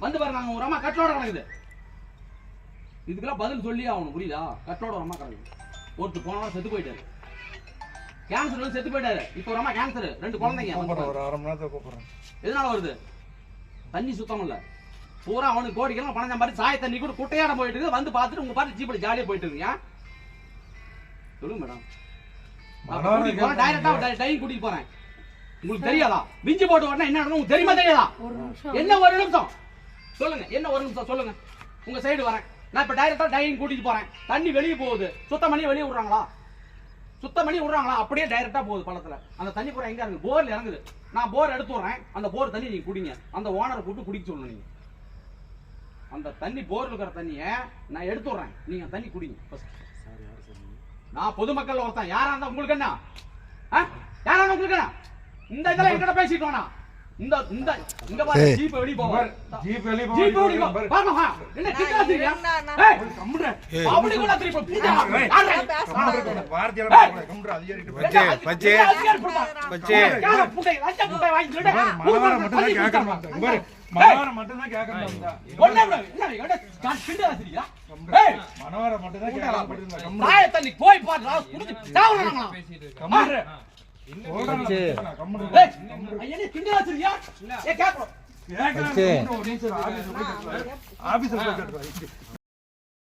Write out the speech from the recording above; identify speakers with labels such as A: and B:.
A: வந்து பாரு, நாங்க ஒரு அம்மா கட்டோட கிடக்குது. இதுக்கெல்லாம் பதில் சொல்லி ஆகணும், புரியுதா? கட்டோட ஒரு அம்மா கிடக்குது. ஒருத்தர் போனா செத்து போயிட்டாரு, கேன்சர் வந்து செத்து போயிட்டாரு. இப்ப ஒரு அம்மா கேன்சர், 2 குழந்தைங்க.
B: ஒரு அரை மணி நேரத்தை கூப்பிடுறேன்.
A: எதனால வருது? தண்ணி சுத்தம் இல்ல. பூரா அவனுக்கு கோடிக்கெல்லாம் பணம் சம்பாதி சாய தண்ணி கூட குட்டையாட போயிட்டு இருக்கு. வந்து பார்த்துட்டு உங்க பாட்டு ஜீப்ல ஜாலியா போயிட்டு இருக்கீங்க. சொல்லுங்க மேடம். டைரக்டா டைம் கூட்டிட்டு போறேன். உங்களுக்கு தெரியாதா? விஞ்சி போட்டு உடனே என்ன நடக்கும் உங்களுக்கு தெரியுமா தெரியாதா? என்ன ஒரு நிமிஷம் சொல்லுங்க, என்ன ஒரு நிமிஷம் சொல்லுங்க. உங்க சைடு வரேன். நான் இப்ப டைரக்டா டைம் கூட்டிட்டு போறேன். தண்ணி வெளியே போகுது, சுத்தம் பண்ணி வெளியே விடுறாங்களா? சுத்தம் பண்ணி விடுறாங்களா? அப்படியே டைரக்டா போகுது பள்ளத்துல. அந்த தண்ணி பூரா எங்க இருக்கு? போர்ல இறங்குது. நான் போர் எடுத்து விடுறேன். அந்த போர் தண்ணி நீங்க குடிங்க. அந்த ஓனரை கூப்பிட்டு குடிக்க சொல்லணும். நீங்க அந்த தண்ணி போர்ல இருக்கிற தண்ணிய நான் எடுத்து விடுறேன். நீங்க தண்ணி குடிங்க. நான் பொதுமக்கள் ஒருத்தன். யாரா இருந்தா உங்களுக்கு என்ன? யாரா இருந்தா உங்களுக்கு என்ன? இந்த இதெல்லாம் என்கிட்ட பேசிட்டு வேணா. இந்த இந்த இங்க பாரு, ஜீப் வெளிய போவார். ஜீப் வெளிய போவார். பாருங்க, என்ன திக்காதீங்க. ஏய் கம்முடா. அப்படி கூட திருப்பி பூஜா.
B: வார்த்தையால கம்முடா.
C: பச்சே பச்சே
A: யார புட்டை லட்ச புட்டை வாங்கி விடு.
B: மனவார மட்டும் தான் கேக்குறேன். பாரு, மனவார மட்டும் தான் கேக்குறேன்.
A: ஒண்ணே என்ன இங்க கான் கிண்டா சரியா? ஏய்
B: மனவார மட்டும் தான் கேக்குறேன். கம்முடா.
A: தாய தண்ணி போய் பாரு, குடிச்சு சாவறாங்களா?
B: கம்முடா.
C: பச்சே
A: ஏய் ஐயனே கிண்டா சரியா? ஏ கேக்குறோம்.
B: கேக்குறேன். ஆபீஸ்ல போய் கேக்குறேன்.